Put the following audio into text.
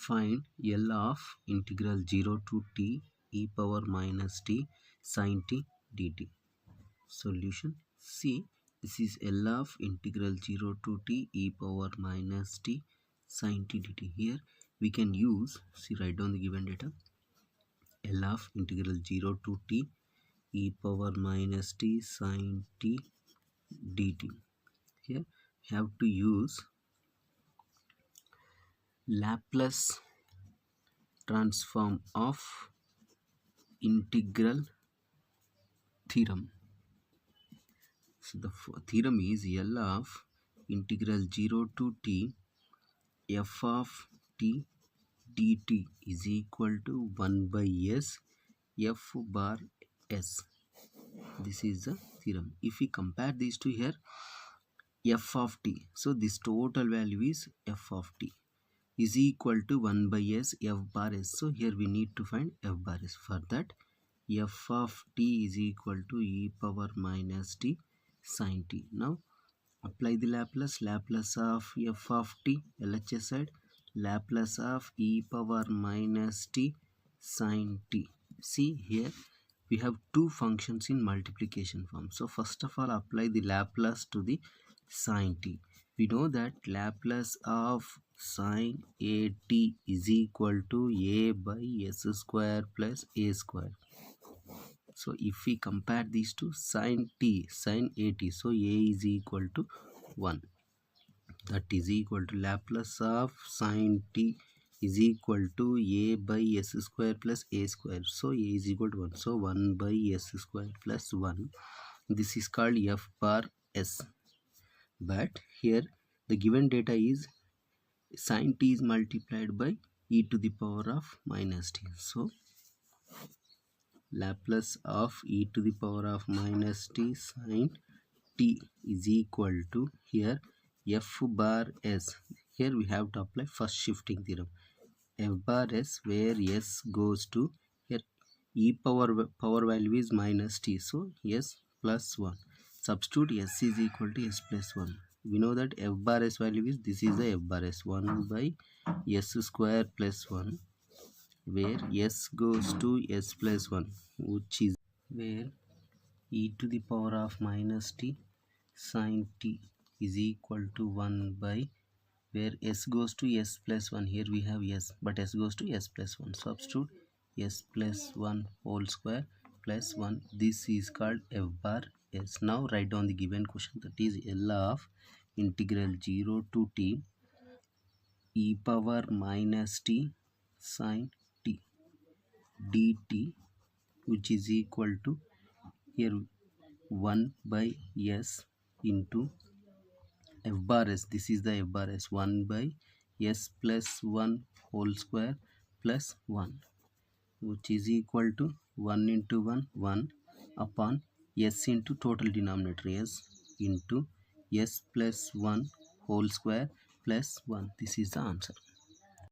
Find L of integral 0 to t e power minus t sin t dt. Solution. See, this is L of integral 0 to t e power minus t sin t dt. Here we can use, see, write down the given data. L of integral 0 to t e power minus t sin t dt. Here we have to use Laplace transform of integral theorem. So the theorem is L of integral 0 to t f of t dt is equal to 1 by s f bar s. This is the theorem. If we compare these two here, f of t, so this total value is f of t is equal to 1 by s f bar s. So here we need to find f bar s. For that, f of t is equal to e power minus t sin t. Now apply the Laplace of f of t, LHS side, Laplace of e power minus t sin t. See, here we have two functions in multiplication form. So first of all, apply the Laplace to the sin t. We know that Laplace of sin a t is equal to a by s square plus a square. So if we compare these two, sin t, sin a t, so a is equal to 1. That is equal to Laplace of sin t is equal to a by s square plus a square. So a is equal to 1. So 1 by s square plus 1. This is called f bar s. But here the given data is sin t is multiplied by e to the power of minus t. So Laplace of e to the power of minus t sin t is equal to here f bar s. Here we have to apply first shifting theorem. F bar s, where s goes to here, e power value is minus t, so s plus 1. Substitute s is equal to s plus 1. We know that f bar s value is, this is the f bar s, 1 by s square plus 1, where s goes to s plus 1, which is where e to the power of minus t sin t is equal to 1 by, where s goes to s plus 1, here we have s, but s goes to s plus 1. Substitute s plus 1 whole square plus 1. This is called f bar s. Now write down the given question, that is L of integral 0 to t e power minus t sin t dt, which is equal to here 1 by s into f bar s. This is the f bar s, 1 by s plus 1 whole square plus 1, which is equal to 1 into 1 1 upon s into total denominator s into s plus 1 whole square plus 1. This is the answer.